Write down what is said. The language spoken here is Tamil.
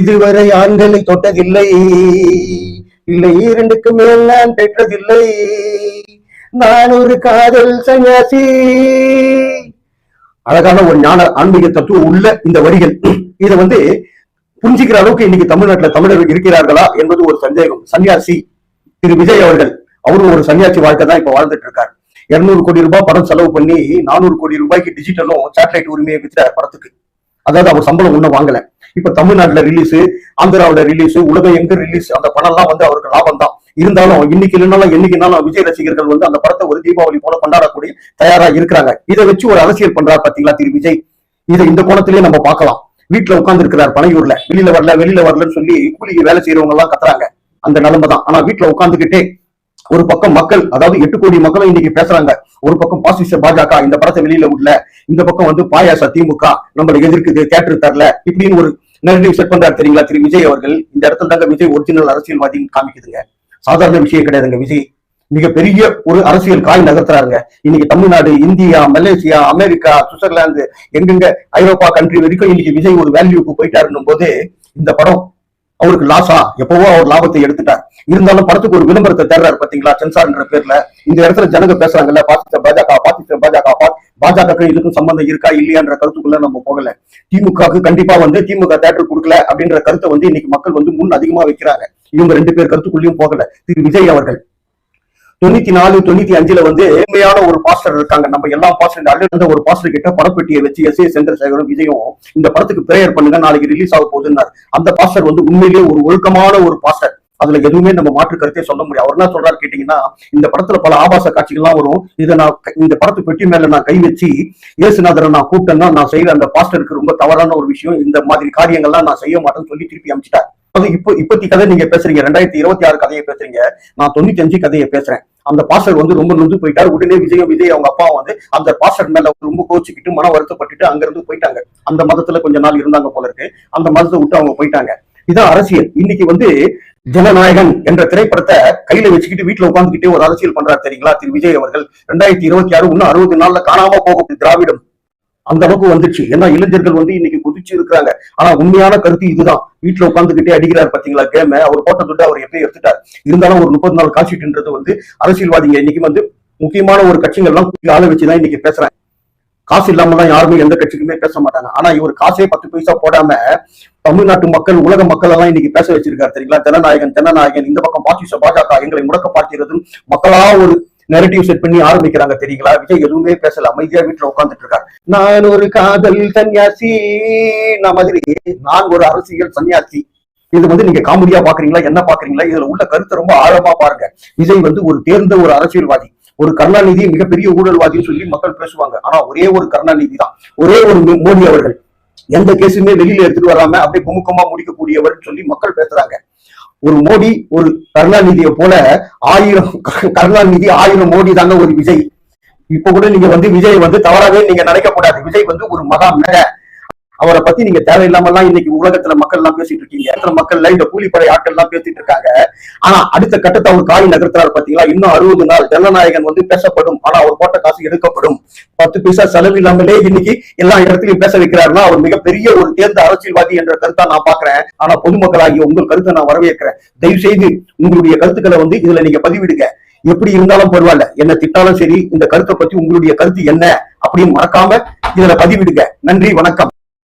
இதுவரை ஆண்களை தொட்டதில்லை, இல்லை இரண்டுக்கு மேல் நான் பெற்றதில்லை. நான் ஒரு காதல் சன்னியாசி. அழகான ஒரு ஞான ஆன்மீக தத்துவம் உள்ள இந்த வரிகள். இதை புரிஞ்சுக்கிற அளவுக்கு இன்னைக்கு தமிழ்நாட்டுல தமிழர்கள் இருக்கிறார்களா என்பது ஒரு சந்தேகம். சன்னியாசி திரு விஜய் அவர்கள், அவரும் ஒரு சன்னியாசி வாழ்க்கை தான் இப்ப வாழ்ந்துட்டு இருக்காரு. 200 கோடி ரூபாய் படம் செலவு பண்ணி 400 கோடி ரூபாய்க்கு டிஜிட்டலும் சேட்டலைட் உரிமையை விற்றார் படத்துக்கு. அதாவது அவர் சம்பளம் ஒண்ணும் வாங்கல. இப்ப தமிழ்நாட்டுல ரிலீஸ், ஆந்திராவில ரிலீஸ், உலகம் எங்க ரிலீஸ், அந்த படம் எல்லாம் அவருக்கு லாபம் தான். இருந்தாலும் இன்னைக்கு இல்லைனாலும் என்னைக்குனாலும் விஜய் ரசிகர்கள் அந்த படத்தை ஒரு தீபாவளி போல கொண்டாடக்கூடிய தயாரா இருக்கிறாங்க. இதை வச்சு ஒரு அரசியல் பண்றாரு பாத்தீங்களா திரு விஜய். இதை இந்த கோணத்திலேயே நம்ம பார்க்கலாம். வீட்டுல உட்கார்ந்து இருக்கிறார் பனையூர்ல, வெளியில வரலன்னு சொல்லி கூலிக்கு வேலை செய்யறவங்க எல்லாம் கத்துறாங்க. அந்த நிலைமை தான். ஆனா வீட்டுல உட்கார்ந்துகிட்டே ஒரு பக்கம் மக்கள், அதாவது 8 கோடி மக்களும் இன்னைக்கு பேசுறாங்க. ஒரு பக்கம் பாசிச பாஜக இந்த படத்தை வெளியில விடல, இந்த பக்கம் பாயாச திமுக நம்மளை எதிர்க்குது, தியேட்டர் தரல, இப்படின்னு ஒரு நெரேட்டிவ் செட் பண்றாரு தெரியுங்களா திரு விஜய் அவர்கள். இந்த இடத்துல தாங்க விஜய் ஒரிஜினல் அரசியல்வாதி காமிக்குதுங்க. சாதாரண விஷயம் கிடையாதுங்க. விஜய் மிகப்பெரிய ஒரு அரசியல் காய் நகர்த்துறாருங்க. இன்னைக்கு Tamil Nadu, India, Malaysia, America, Switzerland, எங்கெங்க ஐரோப்பா கண்ட்ரி வரைக்கும் இன்னைக்கு விஜய் ஒரு வேல்யூக்கு போயிட்டாருன்னும் போது இந்த படம் அவருக்கு லாஸா? எப்பவோ அவர் லாபத்தை எடுத்துட்டார். இருந்தாலும் படத்துக்கு ஒரு விளம்பரத்தை தர்றாரு பாத்தீங்களா சென்சார்ன்ற பேர்ல. இந்த இடத்துல ஜனங்க பேசுறாங்கல்ல, பாசிச பாஜக, பாசிச பாஜக, பாஜக இதுக்கும் சம்பந்தம் இருக்கா இல்லையான்ற கருத்துக்குள்ள நம்ம போகல. திமுகவுக்கு கண்டிப்பா திமுக தியேட்டர் கொடுக்கல அப்படின்ற கருத்தை இன்னைக்கு மக்கள் முன் அதிகமா வைக்கிறாங்க. இவங்க 2 பேர் கருத்துக்குள்ளேயும் போகல. திரு விஜய் அவர்கள் 94, 95ல உண்மையான ஒரு பாஸ்டர் இருக்காங்க. நம்ம எல்லா பாஸ்டர் அல்ல ஒரு பாஸ்டர் கிட்ட படப்பெட்டியை வச்சு எஸ் ஏ சந்திரசேகரும் விஜயும் இந்த படத்துக்கு பிரேயர் பண்ணுங்க, நாளைக்கு ரிலீஸ் ஆக போகுதுன்னாரு. அந்த பாஸ்டர் உண்மையிலேயே ஒரு ஒழுக்கமான ஒரு பாஸ்டர். அதுல எதுவுமே நம்ம மாற்று கருத்தே சொல்ல முடியும். அவர் என்ன சொல்றாரு கேட்டீங்கன்னா, இந்த படத்துல பல ஆபாச காட்சிகள்லாம் வரும். இதை நான் இந்த படத்து பெட்டி மேல நான் கை வச்சு இயேசுநாதரை நான் கூப்பிட்டேன்னா நான் செய்யற அந்த பாஸ்டருக்கு ரொம்ப தவறான ஒரு விஷயம், இந்த மாதிரி காரியங்கள்லாம் நான் செய்ய மாட்டேன்னு சொல்லி திருப்பி அமைச்சிட்டார். அது இப்பத்தி கதை நீங்க பேசுறீங்க, 2026 கதையை பேசுறீங்க, நான் 95 கதையை பேசுறேன். அந்த பாஸ்டர் ரொம்ப நொந்து போயிட்டாரு. உடனே விஜய் அவங்க அப்பா அந்த பாஸ்டர் மேல ரொம்ப கோச்சிக்கிட்டு மன வருத்தப்பட்டுட்டு அங்க இருந்து போயிட்டாங்க. அந்த மதத்துல கொஞ்ச நாள் இருந்தாங்க போல இருக்கு. அந்த மதத்தை விட்டு அவங்க போயிட்டாங்க. இதான் அரசியல். இன்னைக்கு ஜனநாயகன் என்ற திரைப்படத்தை கையில வச்சுக்கிட்டு வீட்டுல உட்காந்துக்கிட்டே ஒரு அரசியல் பண்றாரு தெரியுங்களா திரு விஜய் அவர்கள். 2026 இன்னும் 60 நாள்ல காணாம போகும் திராவிடம் அந்த அளவுக்கு வந்துச்சு. ஏன்னா இளைஞர்கள் இன்னைக்கு குதிச்சு இருக்கிறாங்க. ஆனா உண்மையான கருத்து இதுதான். வீட்டுல உட்காந்துக்கிட்டே அடிக்கிறார் பாத்தீங்களா கேம. அவர் போட்ட துட்டு அவர் எப்பயும் எடுத்துட்டார். இருந்தாலும் ஒரு 30 நாள் கால்ஷீட்ன்றது அரசியல்வாதிங்க இன்னைக்கு முக்கியமான ஒரு கட்சிகள்லாம் ஆள வச்சுதான் இன்னைக்கு பேசுறாங்க. காசு இல்லாமலாம் யாருமே எந்த கட்சிக்குமே பேச மாட்டாங்க. ஆனா இவர் காசே 10 பைசா போடாம தமிழ்நாட்டு மக்கள், உலக மக்கள் எல்லாம் இன்னைக்கு பேச வச்சிருக்காரு தெரியுங்களா. ஜனநாயகன் இந்த பக்கம் பாசிச பாஜக எங்களை முடக்க பார்க்கிறது மக்களா ஒரு நெரேட்டிவ் செட் பண்ணி ஆரம்பிக்கிறாங்க தெரியுங்களா. விஜய் எதுவுமே பேசல, அமைதியா வீட்டுல உட்காந்துட்டு இருக்காரு. நான் ஒரு காதல் சன்னியாசி மாதிரி, நான் ஒரு அரசியல் சன்னியாசி. இது நீங்க காமெடியா பாக்குறீங்களா, என்ன பாக்குறீங்களா? இதுல உள்ள கருத்தை ரொம்ப ஆழமா பாருங்க. விஜய் ஒரு தேர்ந்த ஒரு அரசியல்வாதி. ஒரு கருணாநிதி மிகப்பெரிய ஊழல்வாதின்னு சொல்லி மக்கள் பேசுவாங்க. ஆனா ஒரே ஒரு கருணாநிதி தான், ஒரே ஒரு மோடி அவர்கள் எந்த கேஸுமே வெளியில எடுத்துட்டு வராம அப்படியே குமுக்கமா முடிக்கக்கூடியவர் சொல்லி மக்கள் பேசுறாங்க. ஒரு மோடி ஒரு கருணாநிதியை போல 1000 கருணாநிதி 1000 மோடி தாங்க ஒரு விஜய். இப்ப கூட நீங்க விஜய் தவறாவே நீங்க நினைக்கக்கூடாது. விஜய் ஒரு மகா மேல. அவரை பத்தி நீங்க தேவையில்லாமல்லாம் இன்னைக்கு உலகத்துல மக்கள் எல்லாம் பேசிட்டு இருக்கீங்க. மக்கள்ல இந்த கூலிப்படை ஆட்கள் எல்லாம் பேசிட்டு இருக்காங்க. ஆனா அடுத்த கட்டத்தை அவர் காய் நகர்த்துறாரு பாத்தீங்களா. இன்னும் 60 நாள் ஜனநாயகன் பேசப்படும். ஆனா அவர் போட்ட காசு எடுக்கப்படும். 10 பைசா செலவு இல்லாமலே இன்னைக்கு எல்லா இடத்துலயும் பேச வைக்கிறாருன்னா அவர் மிகப்பெரிய ஒரு தேர்ந்த அரசியல்வாதி என்ற கருத்தா நான் பாக்குறேன். ஆனா பொதுமக்களாகிய உங்கள் கருத்தை நான் வரவேற்கிறேன். தயவு செய்து உங்களுடைய கருத்துக்களை இதுல நீங்க பதிவிடுங்க. எப்படி இருந்தாலும் பரவாயில்ல, என்ன திட்டாலும் சரி, இந்த கருத்தை பத்தி உங்களுடைய கருத்து என்ன அப்படின்னு மறக்காம இதுல பதிவிடுங்க. நன்றி, வணக்கம்.